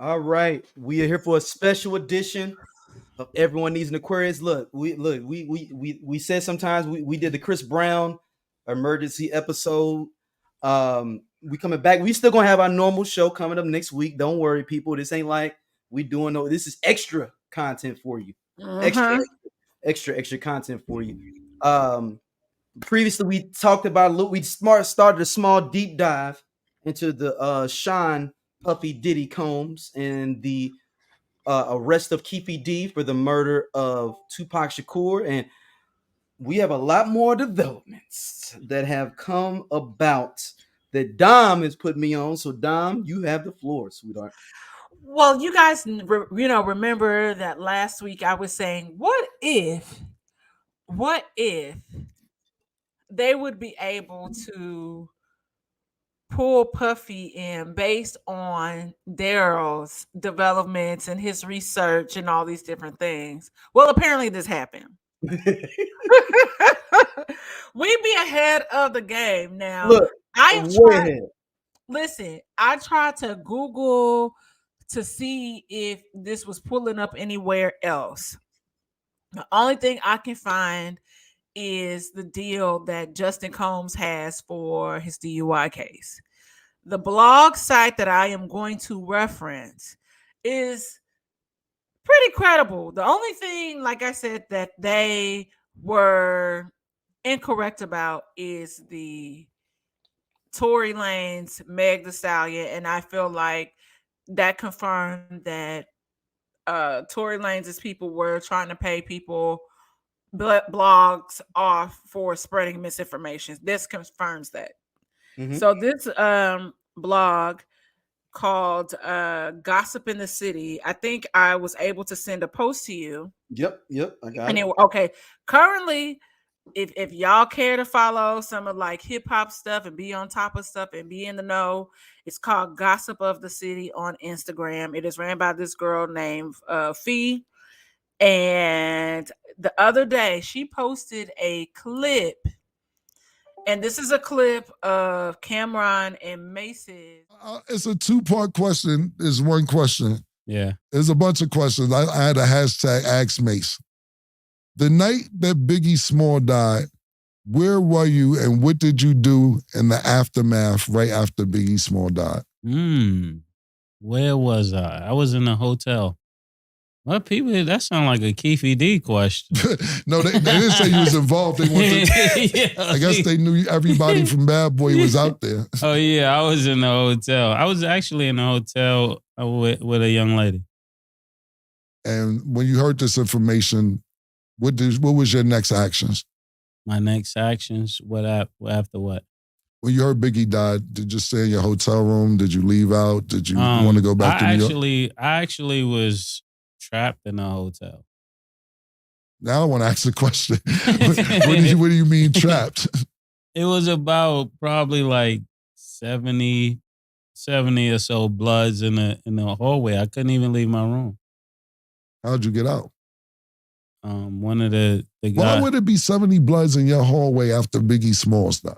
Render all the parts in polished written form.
All right, we are here for a special edition of Everyone Needs an Aquarius. We said sometimes we did the Chris Brown emergency episode. We coming back. We still gonna have our normal show coming up next week. Don't worry, people. This ain't like we doing no. This is extra content for you. Uh-huh. Extra content for you. Previously we talked about started a small deep dive into the Sean Puffy Diddy Combs and the arrest of Keefe D for the murder of Tupac Shakur, and we have a lot more developments that have come about that Dom has put me on. So Dom, you have the floor, sweetheart. Well, you guys, remember that last week I was saying, what if they would be able to pull Puffy in based on Daryl's developments and his research and all these different things? Well, apparently this happened. We be ahead of the game now. Look, listen, I tried to Google to see if this was pulling up anywhere else. The only thing I can find is the deal that Justin Combs has for his DUI case. The blog site that I am going to reference is pretty credible. The only thing, like I said, that they were incorrect about is the Tory Lanez, Meg Thee Stallion, and I feel like that confirmed that Tory Lanez's people were trying to pay people blogs off for spreading misinformation. This confirms that. Mm-hmm. So this blog called Gossip in the City, I think I was able to send a post to you. Yep, I got it. Okay, currently, if y'all care to follow some of like hip hop stuff and be on top of stuff and be in the know, it's called Gossip of the City on Instagram. It is ran by this girl named Fee. And the other day she posted a clip, and this is a clip of Cameron and Mase. It's a two-part question. It's one question. Yeah. There's a bunch of questions. I had a hashtag Ask Mase. The night that Biggie Small died, where were you and what did you do in the aftermath right after Biggie Small died? Where was I? I was in a hotel. Well, people, that sounds like a Keefe D question. No, they didn't say you was involved. They wanted I guess they knew everybody from Bad Boy was out there. Oh, yeah, I was in the hotel. I was actually in a hotel with a young lady. And when you heard this information, what was your next actions? My next actions? After what? When you heard Biggie died, did you stay in your hotel room? Did you leave out? Did you want to go back to New York? I actually was trapped in a hotel. Now I want to ask a question. What do you mean trapped? It was about probably like 70 or so bloods in the hallway. I couldn't even leave my room. How'd you get out? One of the guys. Why would it be 70 bloods in your hallway after Biggie Smalls died?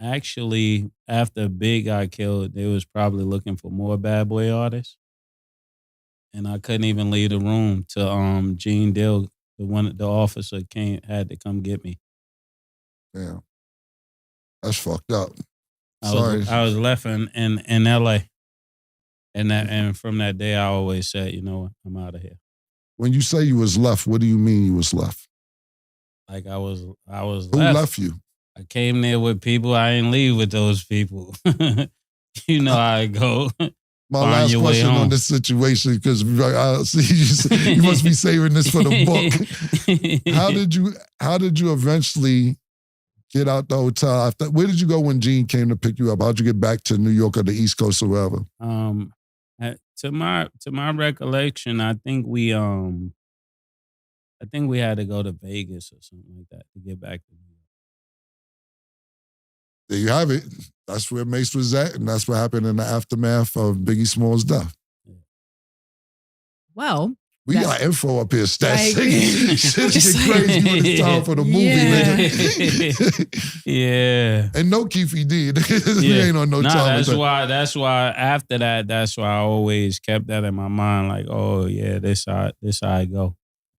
Actually, after Big got killed, they was probably looking for more Bad Boy artists. And I couldn't even leave the room till Gene Dill, the officer had to come get me. Yeah. That's fucked up. I was left in LA. And from that day I always said, you know what, I'm out of here. When you say you was left, what do you mean you was left? Like I was Who left you? I came there with people. I ain't leave with those people. You know how it go. My last question on this situation, because I see you must be saving this for the book. How did you eventually get out the hotel? Where did you go when Gene came to pick you up? How'd you get back to New York or the East Coast or wherever? To my recollection, I think we had to go to Vegas or something like that to get back to New York. There you have it. That's where Mase was at, and that's what happened in the aftermath of Biggie Small's death. Well, We got info up here, stats. Like, Shit get crazy when it's time for the movie, nigga. Yeah. And no Keefe D. We ain't on no time. That's why after that, that's why I always kept that in my mind. Like, oh yeah, this how I go.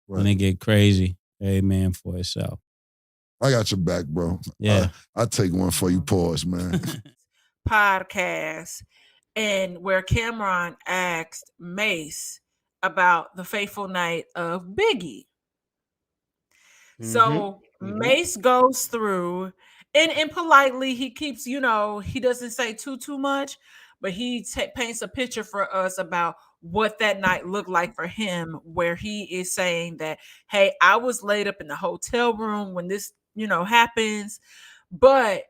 Right. When it get crazy, hey man for itself. I got your back, bro. Yeah. I'll take one for you. Pause, man. Podcast, and where Cameron asked Mase about the fateful night of Biggie. So Mase goes through, and politely he keeps, he doesn't say too much, but he paints a picture for us about what that night looked like for him, where he is saying that, hey, I was laid up in the hotel room when this, happens, but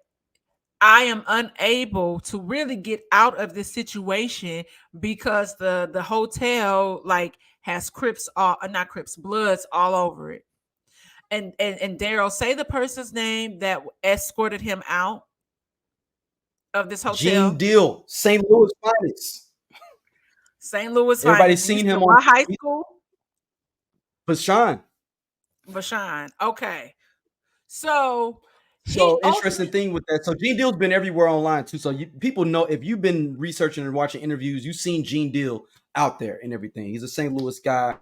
I am unable to really get out of this situation because the hotel has Bloods all over it. And Daryl, say the person's name that escorted him out of this hotel. Gene Deal, St. Louis finest. St. Louis Everybody's seen him on high school. Bashan. Okay. So interesting thing with that. So Gene Deal's been everywhere online too. So people know, if you've been researching and watching interviews, you've seen Gene Deal out there and everything. He's a St. Louis guy,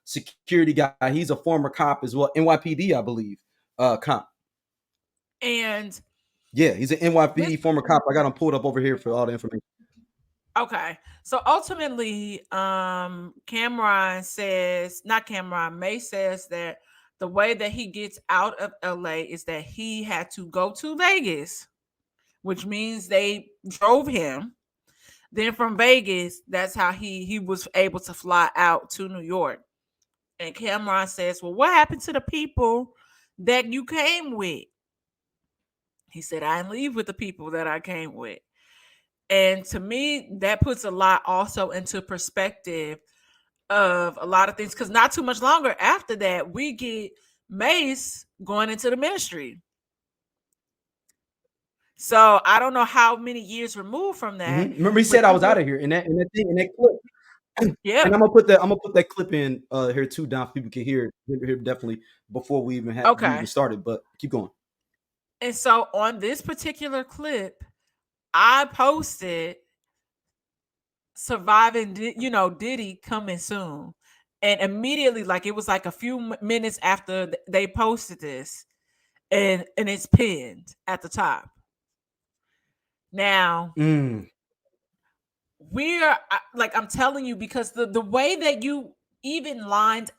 security guy. He's a former cop as well, NYPD, I believe, cop. And yeah, he's an NYPD former cop. I got him pulled up over here for all the information. Okay, so ultimately, Mase says that the way that he gets out of LA is that he had to go to Vegas, which means they drove him. Then from Vegas, that's how he was able to fly out to New York. And Cameron says, well, what happened to the people that you came with? He said, I didn't leave with the people that I came with. And to me, that puts a lot also into perspective of a lot of things, because not too much longer after that, we get Mase going into the ministry. So I don't know how many years removed from that. Remember, he said I was out of here in that clip. Yeah, and I'm gonna put that clip in here too, down, people can hear it definitely before we even started. But keep going. And so on this particular clip, I posted surviving, Diddy coming soon. And immediately, it was a few minutes after they posted this, and it's pinned at the top. Now, we're I'm telling you, because the way that you even mapped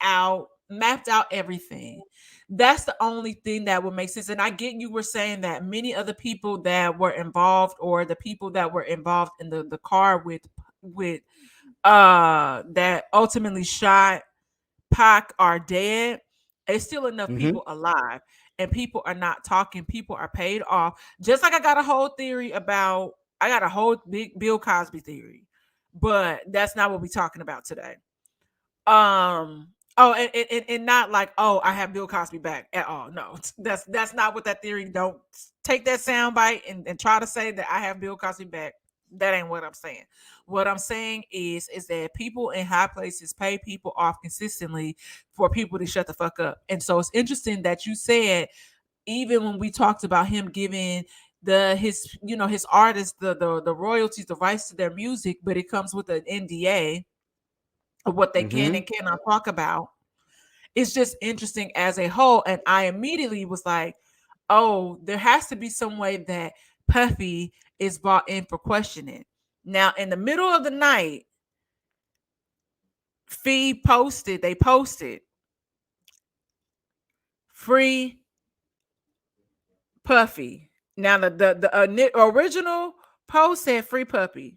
out everything, that's the only thing that would make sense. And I get you were saying that many other people that were involved, or the people that were involved in the car with that ultimately shot Pac are dead. There's still enough people alive, and people are not talking. People are paid off. Just like I got a whole big Bill Cosby theory, but that's not what we're talking about today. And not I have Bill Cosby back at all. No, that's not what that theory. Don't take that soundbite and try to say that I have Bill Cosby back. That ain't what I'm saying. What I'm saying is that people in high places pay people off consistently for people to shut the fuck up. And so it's interesting that you said, even when we talked about him giving his artists the royalties, the rights to their music, but it comes with an NDA of what they can and cannot talk about. It's just interesting as a whole. And I immediately was like, oh, there has to be some way that Puffy is brought in for questioning. Now, in the middle of the night, they posted free Puffy. Now, the original post said free Puffy.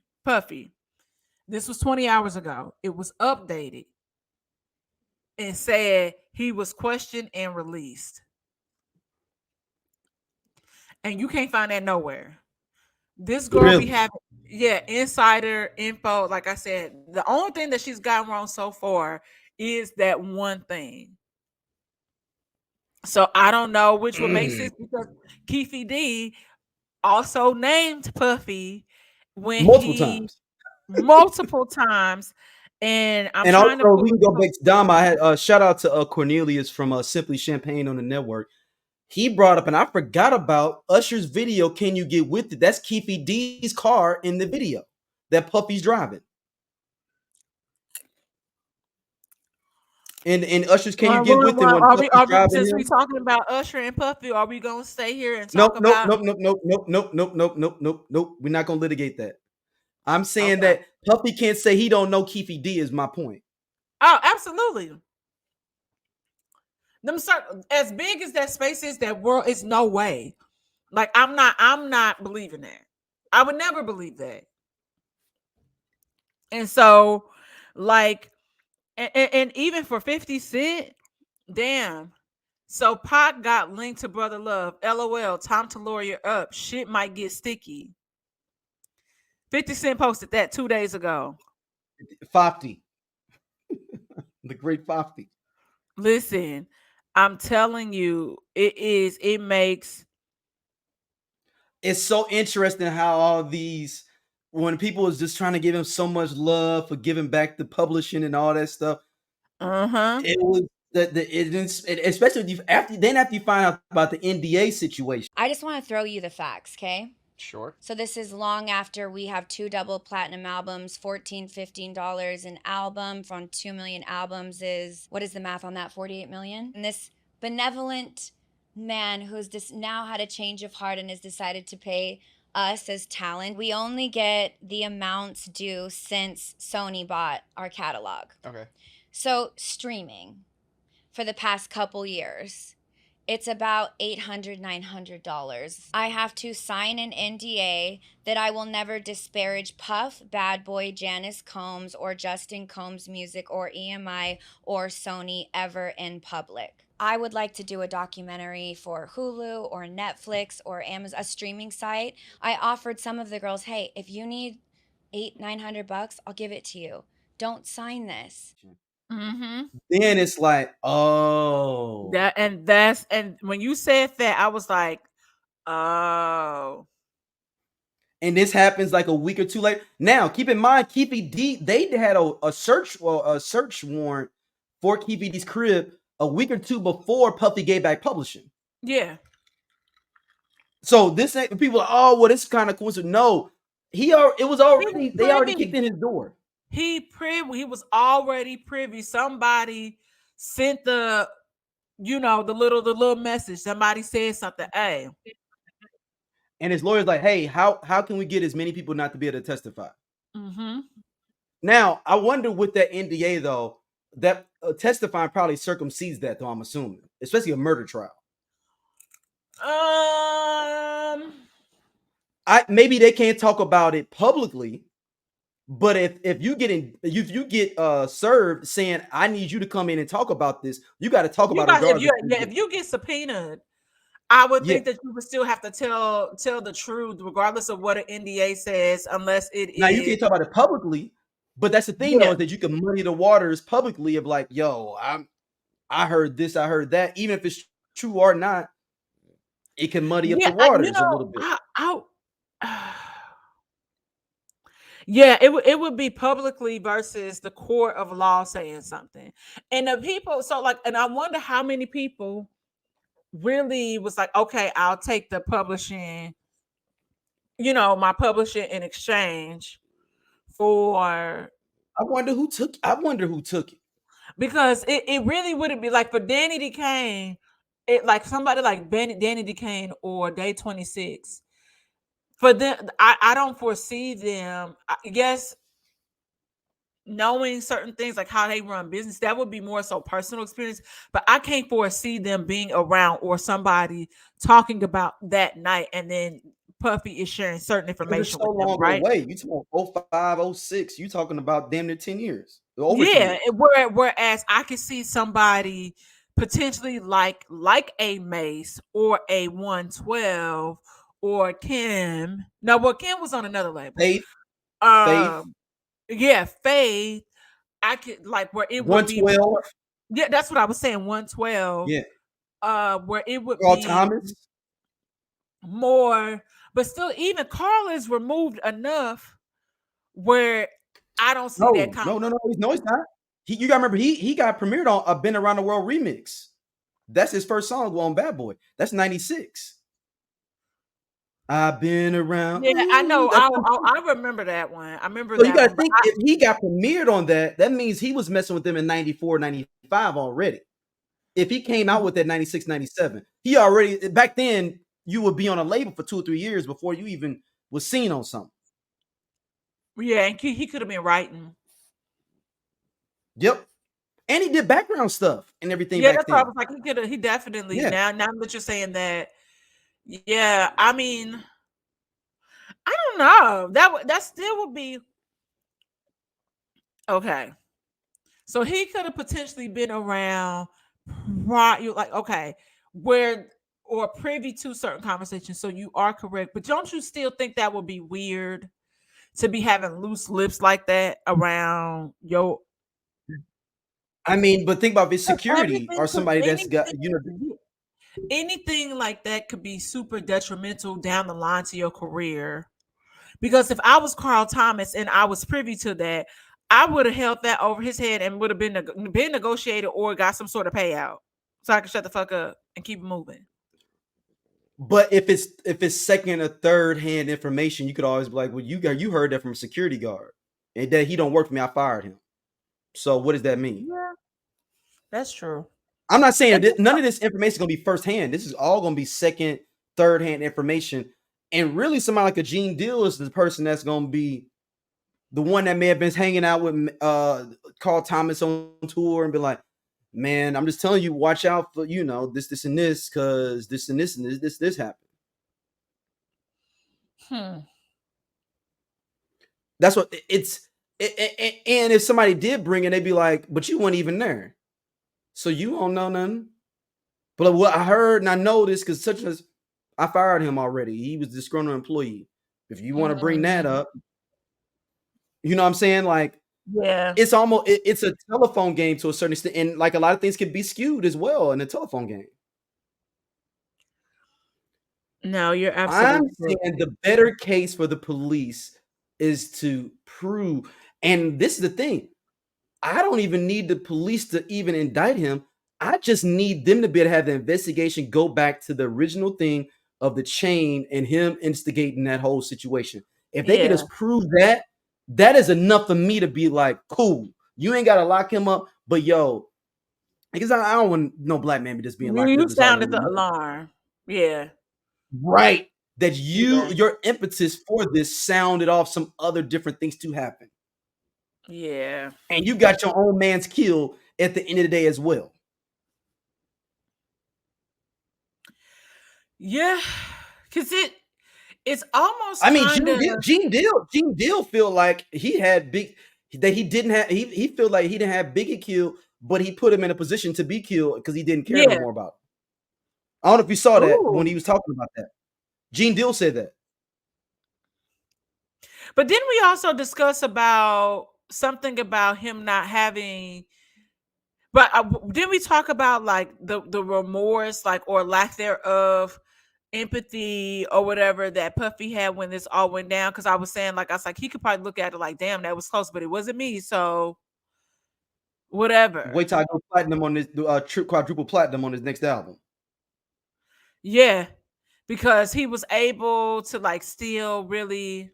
This was 20 hours ago. It was updated and said he was questioned and released. And you can't find that nowhere. This girl be having, insider info. Like I said, the only thing that she's gotten wrong so far is that one thing. So I don't know which would make sense, because Keefe D also named Puffy when multiple times, And I'm And trying to also, pull we can it go up. back to Dom. I had shout out to Cornelius from Simply Champagne on the network. He brought up, and I forgot about Usher's video. Can you get with it? That's Keefe D's car in the video that Puffy's driving. And Usher's "Can You Get With It" when Puffy's driving Since we him. talking about Usher and Puffy, are we gonna stay here and talk Nope, nope, about? nope, nope, nope, nope, nope, nope, nope, nope, nope, nope. We're not gonna litigate that. I'm saying Okay. that Puffy can't say he don't know Keefe D is my point. Oh, absolutely. As big as that space is, that world is no way. Like I'm not believing that. I would never believe that. And so, like, and even for 50 Cent, damn. So Pac got linked to Brother Love. LOL. Time to lawyer up. Shit might get sticky. 50 Cent posted that 2 days ago. Fofty, the great Fofty. Listen, I'm telling you, it makes. It's so interesting how all these, when people is just trying to give him so much love for giving back the publishing and all that stuff, it was especially after you find out about the NDA situation. I just want to throw you the facts, okay? Sure. So this is long after we have 2 double platinum albums, $15 an album from 2 million albums is, what is the math on that? 48 million? And this benevolent man who's just now had a change of heart and has decided to pay us as talent. We only get the amounts due since Sony bought our catalog. Okay. So streaming for the past couple years, it's about $800, $900. I have to sign an NDA that I will never disparage Puff, Bad Boy, Janice Combs, or Justin Combs' music, or EMI, or Sony ever in public. I would like to do a documentary for Hulu or Netflix or Amazon, a streaming site. I offered some of the girls, hey, if you need $800-900, I'll give it to you. Don't sign this. Mm-hmm. Then it's like, oh, And when you said that, I was like, oh. And this happens like a week or two later. Now, keep in mind, Keefe D, they had a search warrant for Keefe D's crib a week or two before Puffy gave back publishing. Yeah. So this ain't people are, oh, well, this is kind of coincidence. No, they already kicked in his door. He was already privy. Somebody sent the little message. Somebody said something. Hey. And his lawyer's like, hey, how can we get as many people not to be able to testify? Mm-hmm. Now, I wonder with that NDA though, that testifying probably circumcedes that though, I'm assuming, especially a murder trial. Maybe they can't talk about it publicly, but if you get served saying I need you to come in and talk about this, you got to talk about it regardless. If you get subpoenaed, I would think that you would still have to tell the truth regardless of what an NDA says, unless it now is. You can't talk about it publicly, but that's the thing though, is that you can muddy the waters publicly of like, yo, I heard this, I heard that, even if it's true or not, it can muddy up the waters a little bit. Yeah, it would be publicly versus the court of law saying something. And the people, and I wonder how many people really was like, okay, I'll take the publishing, my publishing in exchange for. I wonder who took it. Because it really wouldn't be like for Danny DeCane, it like somebody like Danny DeCane or Day 26. For them, I don't foresee them. I guess knowing certain things like how they run business, that would be more so personal experience. But I can't foresee them being around or somebody talking about that night, and then Puffy is sharing certain information so with them, long right? away. You talking 05, 06. You talking about damn near 10 years. Over 10 years. Whereas I could see somebody potentially like a Mase or a 112 or Kim. No, well, Kim was on another label. Faith. Yeah, Faith. I could like where it would be 112. Yeah, that's what I was saying. 112. Yeah. Where it would Carl be Thomas. More, but still, even Carl is removed enough where I don't see that No, combo. no, he's not. You gotta remember, he got premiered on a Been Around the World remix. That's his first song on Bad Boy. That's 96. I've been around. Yeah, I know. That's I remember that one. I remember so you that gotta one. But think, if he got premiered on that, that means he was messing with them in 94, 95 already. If he came out with that 96, 97, he already, back then, you would be on a label for 2 or 3 years before you even was seen on something. yeah, and he could have been writing. Yep. And he did background stuff and everything Yeah, back that's why I then. was like, he could have. He definitely. Yeah. Now that you're saying that, yeah, I mean, I don't know. That still would be okay. So he could have potentially been around, you like, okay, where or privy to certain conversations. So you are correct, but don't you still think that would be weird to be having loose lips like that around your? I mean, but think about his security Everything or could somebody that's got, anything like that could be super detrimental down the line to your career. Because if I was Carl Thomas and I was privy to that, I would have held that over his head and would have been negotiated or got some sort of payout, so I could shut the fuck up and keep moving. But if it's second or third hand information, you could always be like, well, you heard that from a security guard, and that he don't work for me. I fired him. So what does that mean? Yeah, that's true. I'm not saying none of this information is gonna be first hand. This is all gonna be second, third hand information. And really, somebody like a Gene Deal is the person that's gonna be the one that may have been hanging out with Carl Thomas on tour and be like, man, I'm just telling you, watch out for, this, and this, because this and this and this happened. That's what it's. And if somebody did bring it, they'd be like, but you weren't even there. So you don't know nothing. But what I heard and I know this because such as I fired him already. He was a disgruntled employee. If you want to bring that up, you know what I'm saying? Like, yeah, it's almost it's a telephone game to a certain extent, and like a lot of things can be skewed as well in a telephone game. No, you're I'm absolutely saying the better case for the police is to prove, and this is the thing. I don't even need the police to even indict him. I just need them to be able to have the investigation go back to the original thing of the chain and him instigating that whole situation. If they can just prove that, that is enough for me to be like, cool. You ain't got to lock him up, but yo, because I don't want no black man just being locked up. You sounded the alarm. Yeah. Right. That your impetus for this sounded off some other different things to happen. Yeah. And you got your own man's killed at the end of the day as well. Yeah. Because it's almost, I mean, Gene Deal feel like he had he feel like he didn't have Biggie killed, but he put him in a position to be killed because he didn't care no more about it. I don't know if you saw that when he was talking about that. Gene Deal said that. But didn't we also discuss about something about him not having? But didn't we talk about like the remorse, like, or lack thereof, empathy or whatever that Puffy had when this all went down? Because I was like, he could probably look at it like, damn, that was close, but it wasn't me, so whatever. Wait till I go platinum on this quadruple platinum on his next album. Yeah, because he was able to like still really.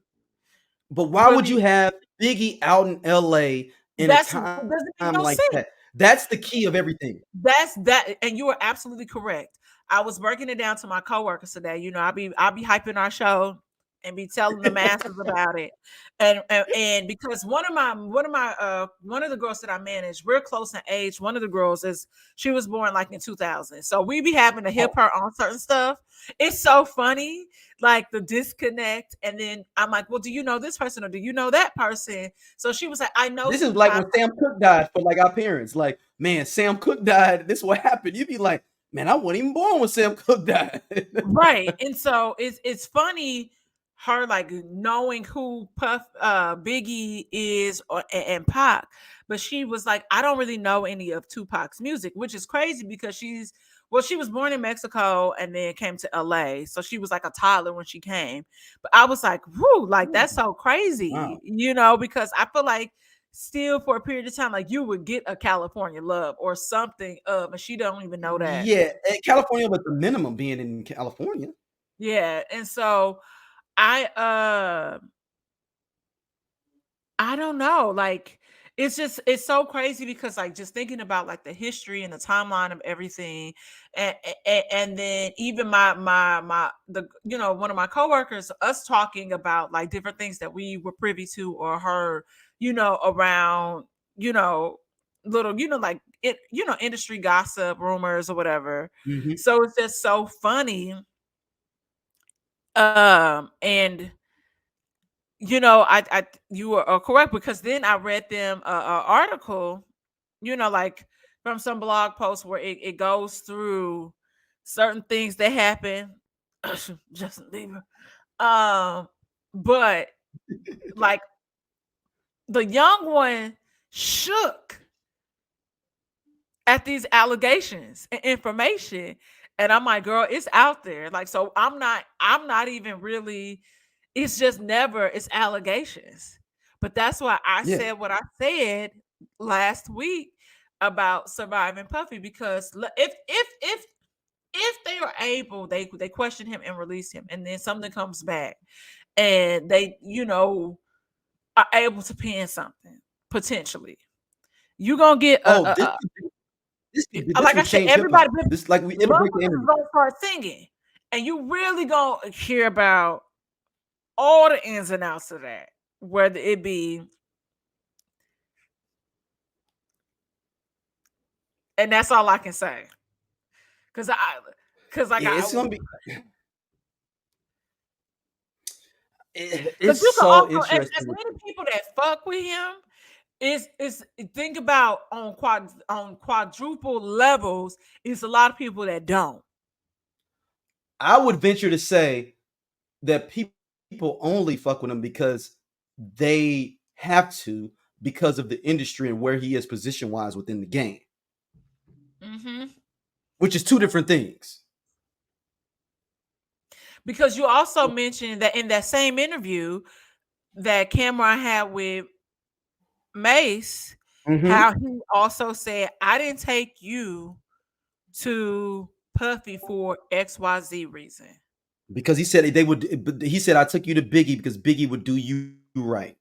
But why would you have Biggie out in LA in a time like that? That's the key of everything. That's that, and you are absolutely correct. I was breaking it down to my coworkers today. You know, I'll be hyping our show and be telling the masses about it. And because one of the girls that I manage, we're close in age. One of the girls she was born like in 2000. So we be having to hip her on certain stuff. It's so funny, like the disconnect. And then I'm like, well, do you know this person or do you know that person? So she was like, I know. This is like when Sam Cooke died for like our parents. Like, man, Sam Cooke died. This is what happened. You'd be like, man, I wasn't even born when Sam Cooke died. Right. And so it's funny, her like knowing who Biggie is and Pac, but she was like, I don't really know any of Tupac's music, which is crazy because she's Well, she was born in Mexico and then came to LA. So she was like a toddler when she came. But I was like, whoo, like that's so crazy, Wow. because I feel like still for a period of time, like you would get a California love or something of, and she don't even know that. Yeah, California, but the minimum being in California. Yeah. And so I I don't know. Like it's so crazy because like just thinking about like the history and the timeline of everything, and then even my the one of my coworkers, us talking about like different things that we were privy to or heard, around, you know, little, like it, industry gossip, rumors or whatever. Mhm. So it's just so funny. And I you are correct because then I read them a article, like from some blog post where it goes through certain things that happen. Justin Bieber, but like the young one shook at these allegations and information, and I'm like, girl, it's out there. Like, so I'm not even really, it's just never, it's allegations. But that's why I Yeah. said what I said last week about surviving Puffy, because if they are able, they question him and release him, and then something comes back and they, are able to pin something potentially, you gonna get Oh, this like I would said, change hip everybody, hop. This like it'll break the motherfuckers is internet. gonna start singing, and you really gonna hear about all the ins and outs of that, whether it be, and that's all I can say, because Yeah, it's gonna be. because It's you can so also, as interesting. many people that fuck with him, is think about on quadruple levels, it's a lot of people that don't. I would venture to say that people only fuck with him because they have to, because of the industry and where he is position wise within the game, Mm-hmm. which is two different things. Because you also mentioned that in that same interview that Cameron had with Mase, Mm-hmm. how he also said, I didn't take you to Puffy for XYZ reason. Because he said they would. But he said I took you to Biggie because Biggie would do you right.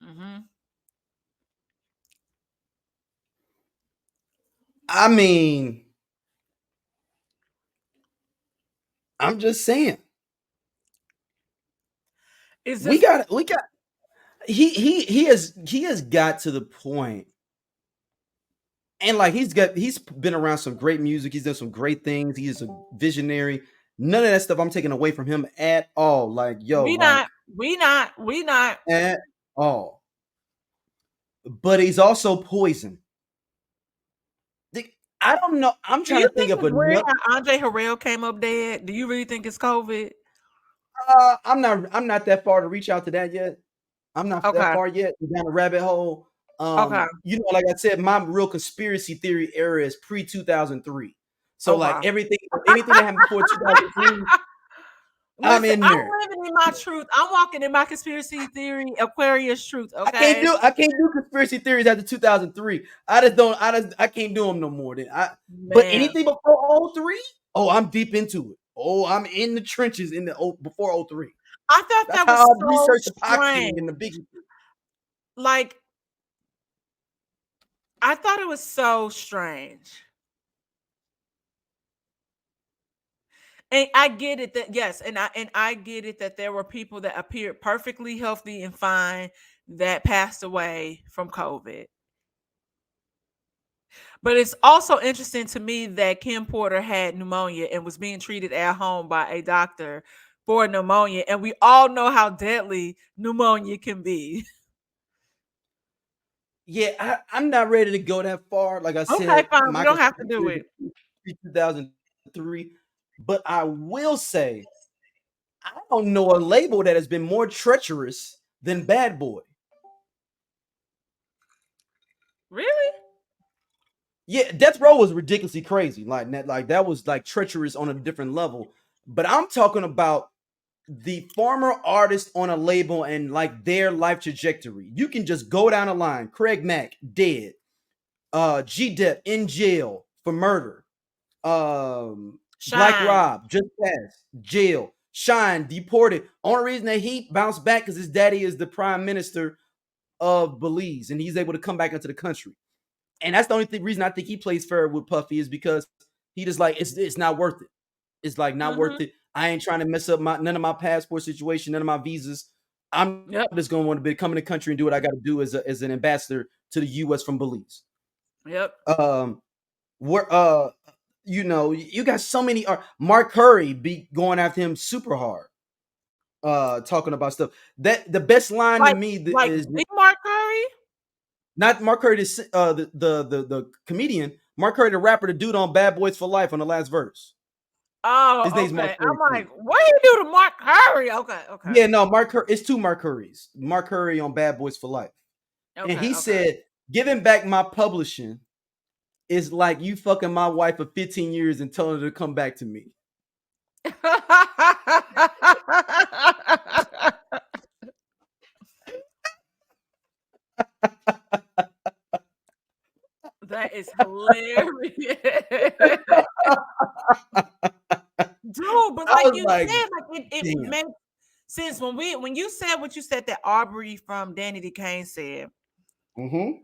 Mm-hmm. I mean, I'm just saying It's we just, got he has got to the point, and like he's been around some great music. He's done some great things. He is a visionary. None of that stuff I'm taking away from him at all. Like yo, we like not, we not, we not. at all. But he's also poison. I don't know. I'm Do trying you to think think of it's weird another. how Andre Harrell came up dead? Do you really think it's COVID? I'm not that far to reach out to that yet. I'm not that Okay. far yet down the rabbit hole. Okay. Like I said, my real conspiracy theory era is pre 2003. So like Okay. anything that happened before 2003, I'm Listen, in I'm there. living in my truth. I'm walking in my conspiracy theory, Aquarius truth. I can't Okay, do I can't do conspiracy theories after 2003. I can't do them no more. But man. anything before '03, oh, I'm deep into it. Oh, I'm in the trenches before '03. I thought That's that how was I so research the Pac strange. King and the Biggie. Like, I thought it was so strange. And I get it that yes, and I get it that there were people that appeared perfectly healthy and fine that passed away from COVID. But it's also interesting to me that Kim Porter had pneumonia and was being treated at home by a doctor for pneumonia. And we all know how deadly pneumonia can be. Yeah, I'm not ready to go that far. Like I Okay, said, fine. We my don't have to conspiracy do theory it. is 2003. But I will say, I don't know a label that has been more treacherous than Bad Boy. Really? Yeah, Death Row was ridiculously crazy. Like that was like treacherous on a different level. But I'm talking about the former artist on a label and like their life trajectory. You can just go down the line. Craig Mack dead. G Dep in jail for murder. Black Shine. Rob just passed jail. Shine deported. Only reason that he bounced back because his daddy is the prime minister of Belize and he's able to come back into the country. And that's the only reason I think he plays fair with Puffy is because he just like it's not worth it. It's like not worth it. I ain't trying to mess up none of my passport situation, none of my visas. I'm Yep. just going to want to come in the country and do what I got to do as an ambassador to the U.S. from Belize. Yep. Where you know, you got so many. Mark Curry be going after him super hard. Talking about stuff that the best line to me is Big Mark Curry. Not Mark Curry, the comedian. Mark Curry, the rapper, the dude on Bad Boys for Life on the last verse. Oh, His name's Mark okay. Curry. I'm like, what do you do to Mark Curry? Okay. Yeah, no, Mark Curry. It's two Mark Currys. Mark Curry on Bad Boys for Life. Okay, And he said, giving back my publishing is like you fucking my wife for 15 years and telling her to come back to me. That is hilarious. Dude, but like you said, like it makes sense when you said what you said that Aubrey from Danny D. Kane said. And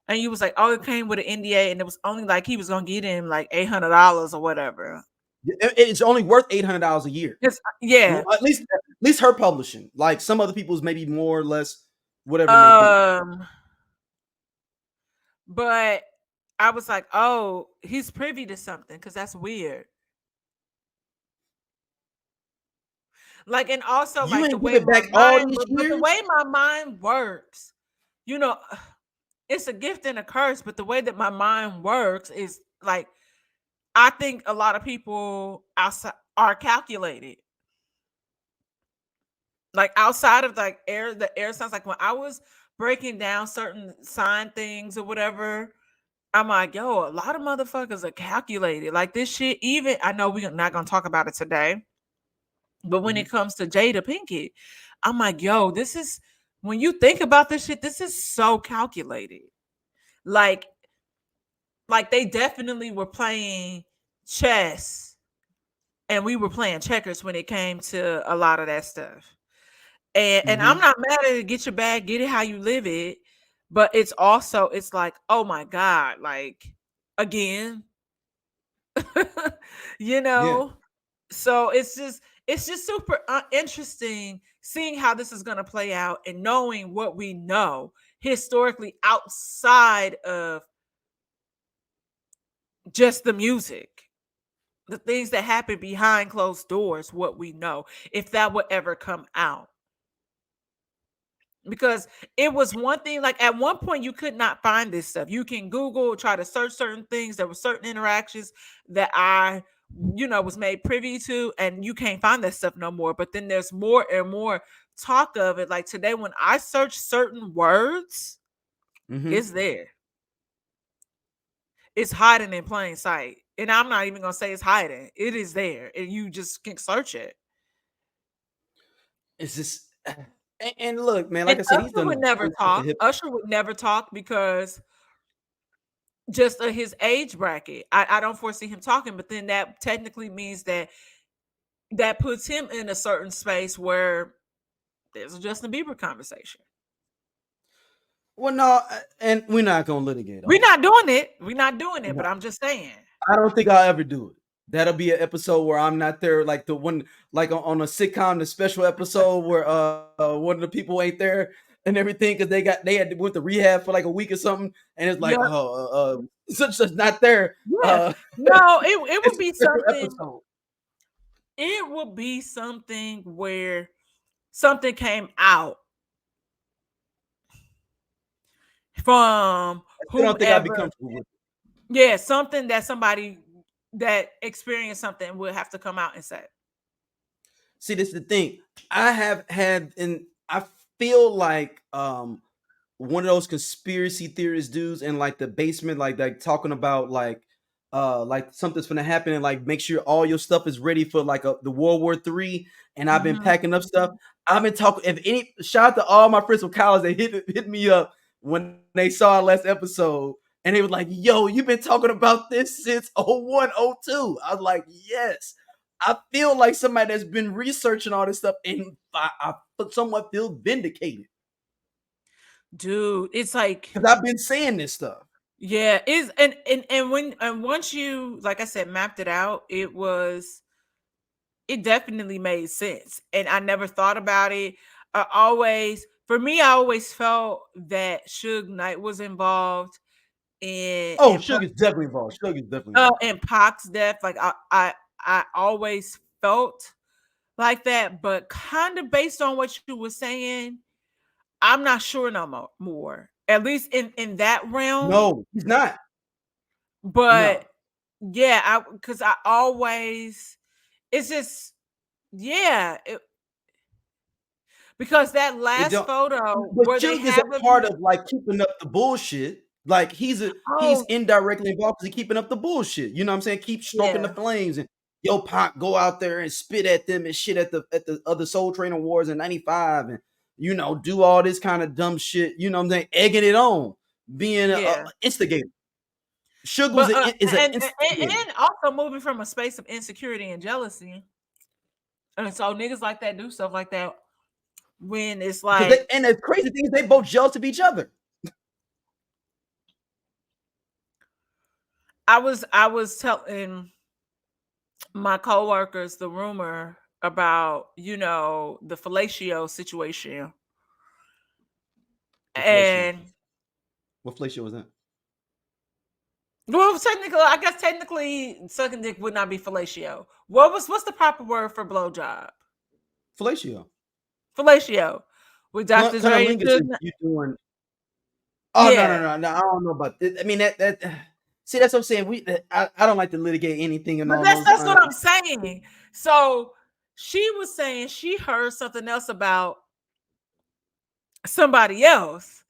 you was like, oh, it came with an NDA, and it was only like he was gonna get him like $800 or whatever. It's only worth $800 a year. Yeah, at least her publishing. Like some other people's maybe more or less, whatever. But I was like, oh, he's privy to something because that's weird. Like, and also You like ain't the way give it back all these but the years. way my mind works, you know, it's a gift and a curse. But the way that my mind works is like, I think a lot of people outside are calculated. Like outside of like the air signs, like when I was breaking down certain sign things or whatever, I'm like, yo, a lot of motherfuckers are calculated. Like this shit, even I know we're not gonna talk about it today, but when it comes to Jada Pinkett, I'm like, yo, this is when you think about this shit, this is so calculated. Like they definitely were playing chess and we were playing checkers when it came to a lot of that stuff. And I'm not mad at it. Get your bag, get it how you live it. But it's also, it's like, oh my God, like again, you know? Yeah. So it's just super interesting seeing how this is going to play out and knowing what we know historically outside of just the music. The things that happen behind closed doors, what we know, if that would ever come out. Because it was one thing, like at one point you could not find this stuff. You can Google, try to search certain things. There were certain interactions that I, was made privy to, and you can't find that stuff no more. But then there's more and more talk of it. Like today, when I search certain words, it's there. It's hiding in plain sight. And I'm not even gonna say it's hiding. It is there. And you just can search it. It's just and look, man, like And I said, he's Usher done would never talk. hip. Usher would never talk because just his age bracket. I don't foresee him talking, but then that technically means that puts him in a certain space where there's a Justin Bieber conversation. Well, no, and we're not gonna litigate. We're not doing it. We're not doing it. But I'm just saying. I don't think I'll ever do it. That'll be an episode where I'm not there, like the one, like on a sitcom, the special episode where one of the people ain't there and everything because they had went to rehab for like a week or something, and it's like such not there. Yeah. No, it would be something. Episode. It would be something where something came out from whoever. I don't think I'd be comfortable with it. Yeah, something that somebody that experienced something would have to come out and say. See, this is the thing. I have had, and I feel like one of those conspiracy theorist dudes in like the basement, like talking about like something's gonna happen and like make sure all your stuff is ready for like the World War III. And I've been packing up stuff. I've been talking. If any, shout out to all my friends from college that hit me up when they saw our last episode, and they was like, "Yo, you've been talking about this since 01, 02." I was like, "Yes." I feel like somebody that's been researching all this stuff, and I somewhat feel vindicated. Dude, it's like, because I've been saying this stuff. Yeah, is and once you, like I said, mapped it out, it definitely made sense. And I never thought about it. I always felt that Suge Knight was involved in Suge is definitely involved. Suge is definitely involved. in Pac's death. Like I always felt like that, but kind of based on what you were saying, I'm not sure no more. At least in that realm. No, he's not. But yeah, because I always, it's just, yeah, because that last photo, but where Suge they is have a part of like keeping up the bullshit. Like he's indirectly involved because he's keeping up the bullshit. You know what I'm saying? Keep stroking the flames, and yo Pac go out there and spit at them and shit at the other Soul Train Awards in '95, and do all this kind of dumb shit. You know what I'm saying? Egging it on, being an instigator. Suge was and also moving from a space of insecurity and jealousy. And so niggas like that do stuff like that when it's like, and the crazy thing is they both jealous of each other. I was telling my coworkers the rumor about, the fellatio situation. And what fellatio was that? Well, technically, sucking dick would not be fellatio. What's the proper word for blowjob? Fellatio. With Dr. Dre. You doing? Oh yeah. No! I don't know about this. I mean that. See, that's what I'm saying. I don't like to litigate anything and all. That's what I'm saying. So she was saying she heard something else about somebody else,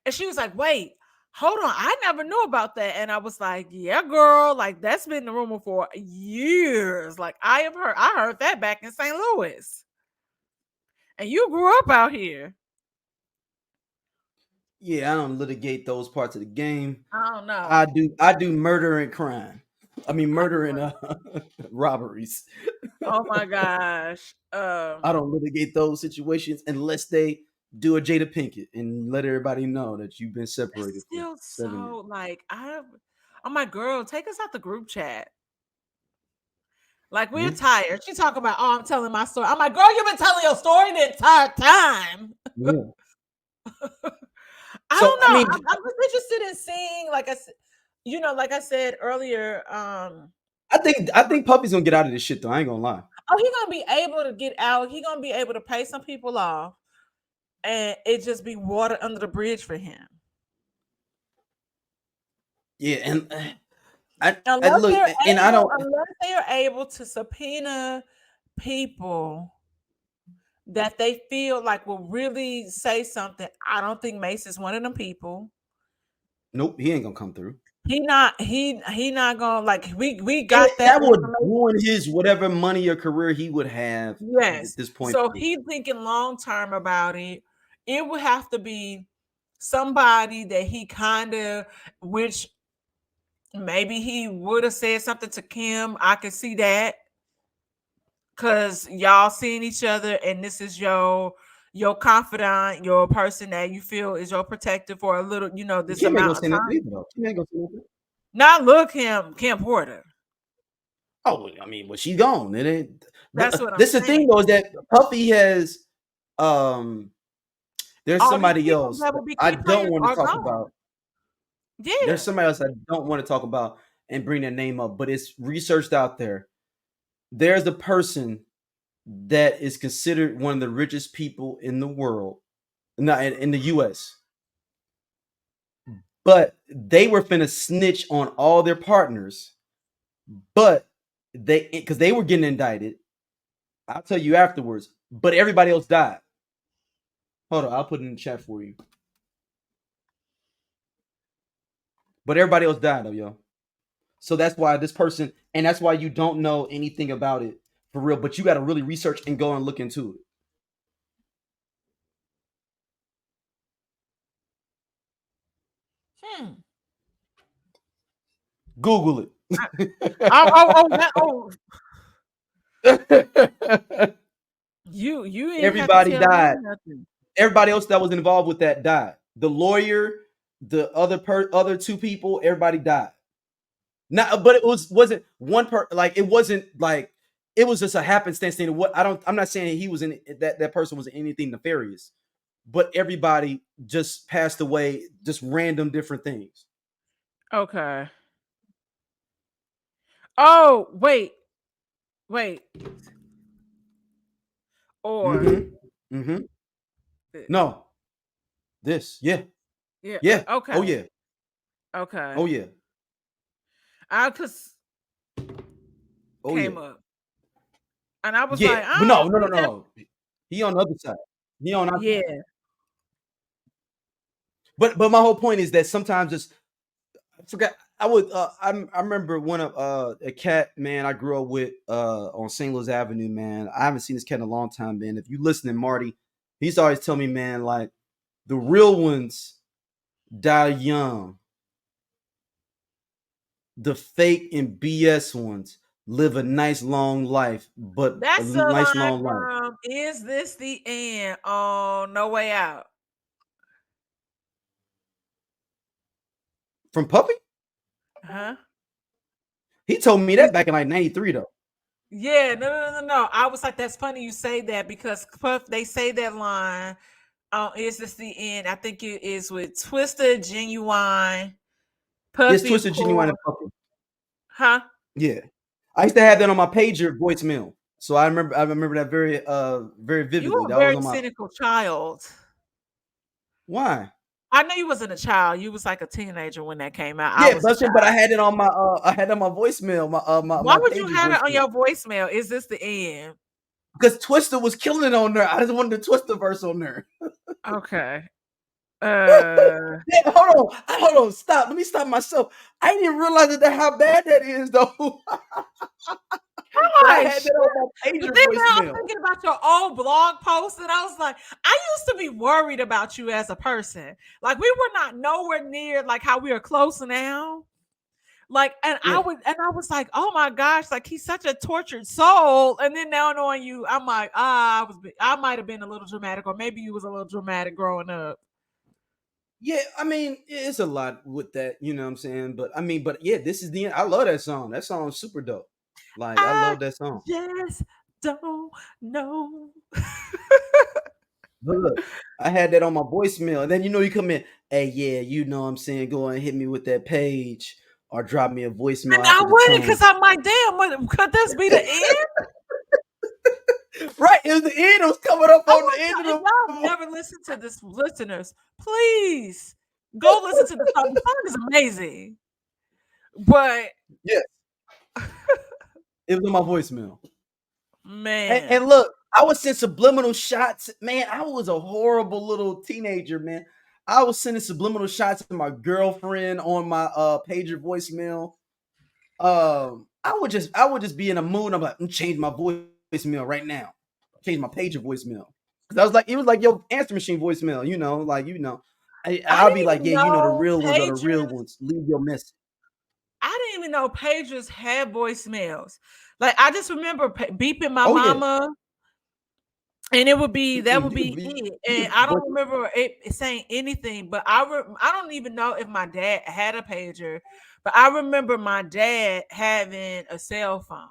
and she was like, "Wait, hold on, I never knew about that." And I was like, "Yeah, girl, like that's been the rumor for years. Like I heard that back in St. Louis, and you grew up out here." Yeah, I don't litigate those parts of the game. I don't know. I do murder and crime. I mean, murder and robberies. Oh my gosh. I don't litigate those situations unless they do a Jada Pinkett and let everybody know that you've been separated. Still so like I'm like, girl, take us out the group chat. Like we're tired. She talking about, I'm telling my story. I'm like, girl, you've been telling your story the entire time. Yeah. I don't know. I mean, I'm just interested in seeing, like I said earlier. I think Puffy's gonna get out of this shit though. I ain't gonna lie. Oh, he's gonna be able to get out. He's gonna be able to pay some people off, and it just be water under the bridge for him. Yeah, and unless they are able to subpoena people that they feel like will really say something. I don't think Mase is one of them people. Nope, he ain't gonna come through. He not gonna, like, we got that would ruin his whatever money or career he would have. Yes, at this point. So he's thinking long term about it. It would have to be somebody that he kind of, which maybe he would have said something to Kim. I can see that. Cause y'all seeing each other, and this is your confidant, your person that you feel is your protector for a little, this Kim amount of time. Kim ain't gonna say nothing. Not look Kim Porter. Oh, I mean, well, she's gone. It ain't. That's what I'm this saying. The thing though is that Puffy has. There's somebody else I don't want to talk about. Yeah, there's somebody else I don't want to talk about and bring their name up, but it's researched out there. There's a person that is considered one of the richest people in the world, not in the U.S. But they were finna snitch on all their partners, but because they were getting indicted. I'll tell you afterwards. But everybody else died. Hold on, I'll put it in the chat for you. But everybody else died though, yo. So that's why this person, and that's why you don't know anything about it for real. But you got to really research and go and look into it. Google it. You ain't Everybody have to tell died. me nothing. Everybody else that was involved with that died. The lawyer, the other two people, everybody died. Not, but it wasn't one like it wasn't like it was just a happenstance thing. What I'm not saying he was in that person was in anything nefarious, but everybody just passed away, just random different things. Okay. Oh, wait. Or no. This, yeah. Okay. Oh yeah. Okay. Oh yeah. I just came yeah. up. And I was yeah. like, But no. He on the other side. He on our yeah. But my whole point is that sometimes just I forgot. I remember one of a cat, man, I grew up with on St. Louis Avenue, man. I haven't seen this cat in a long time, man. If you listening, Marty, he's always tell me, man, like the real ones die young. The fake and BS ones live a nice long life, but That's a the nice line long life. from Is This the End on No Way Out? From Puffy? Huh? He told me that back in like 93 though. Yeah, no. I was like, that's funny you say that because Puff, they say that line. Is This the End? I think it is with Twister, Genuine, Puffy. It's Twisted, Genuine, and Puffy. Huh? Yeah. I used to have that on my pager voicemail. So I remember that very vividly. You were a That very was on my cynical child. Why? I know you wasn't a child. You was like a teenager when that came out. Yeah, but I had it on my voicemail. Why would you pager have it voicemail. on your voicemail? Is This the End? Because Twister was killing it on there. I just wanted the Twister verse on there. Okay. Yeah, hold on. Stop. Let me stop myself. I didn't realize that how bad that is, though. I had that on my pager voicemail. I was thinking about your old blog post, and I was like, I used to be worried about you as a person. Like we were not nowhere near like how we are close now. Like, and I was like, oh my gosh, like he's such a tortured soul. And then now knowing you, I'm like, I might have been a little dramatic, or maybe you was a little dramatic growing up. Yeah, I mean, it's a lot with that, you know what I'm saying? But yeah, this is the end. I love that song. That song is super dope. Like, I love that song. Yes, don't know. Look, I had that on my voicemail. And then you come in, hey, yeah, you know what I'm saying? Go and hit me with that page or drop me a voicemail. And I wouldn't because I'm like, damn, could this be the end? Right, it was the end. It was coming up on the end of the. Y'all never listen to this, listeners. Please go listen to the song. The song is amazing, but yeah, it was in my voicemail. Man, and look, I was sending subliminal shots. Man, I was a horrible little teenager, man. I was sending subliminal shots to my girlfriend on my pager voicemail. I would just be in a mood. I'm like, I'm changing my voicemail right now. Change my pager voicemail. Because I was like, it was like your answer machine voicemail, I'll be like, yeah, the real ones are the real ones. Leave your message. I didn't even know pagers had voicemails. Like I just remember beeping my mama. Yeah. And it would be it. And I don't remember it saying anything, but I don't even know if my dad had a pager, but I remember my dad having a cell phone.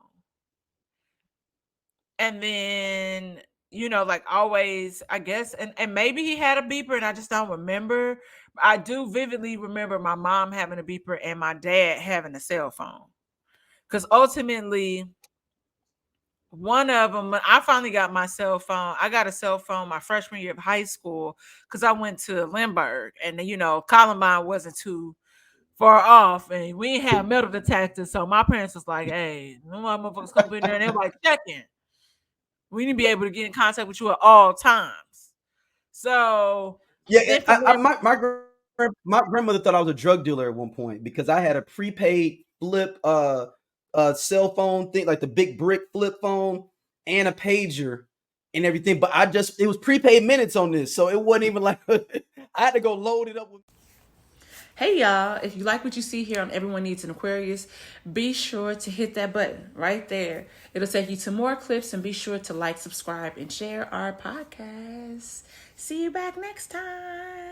And then, like always, I guess, and maybe he had a beeper and I just don't remember. I do vividly remember my mom having a beeper and my dad having a cell phone. Because ultimately, one of them, when I finally got my cell phone, I got a cell phone my freshman year of high school because I went to Lindbergh and, Columbine wasn't too far off and we didn't have metal detectors. So my parents was like, hey, no motherfuckers come in there and they're like, checking. We need to be able to get in contact with you at all times. So yeah, my My grandmother thought I was a drug dealer at one point because I had a prepaid flip cell phone thing, like the big brick flip phone, and a pager and everything. But it was prepaid minutes on this, so it wasn't even like I had to go load it up with. Hey y'all, if you like what you see here on Everyone Needs an Aquarius, be sure to hit that button right there. It'll take you to more clips, and be sure to like, subscribe, and share our podcast. See you back next time.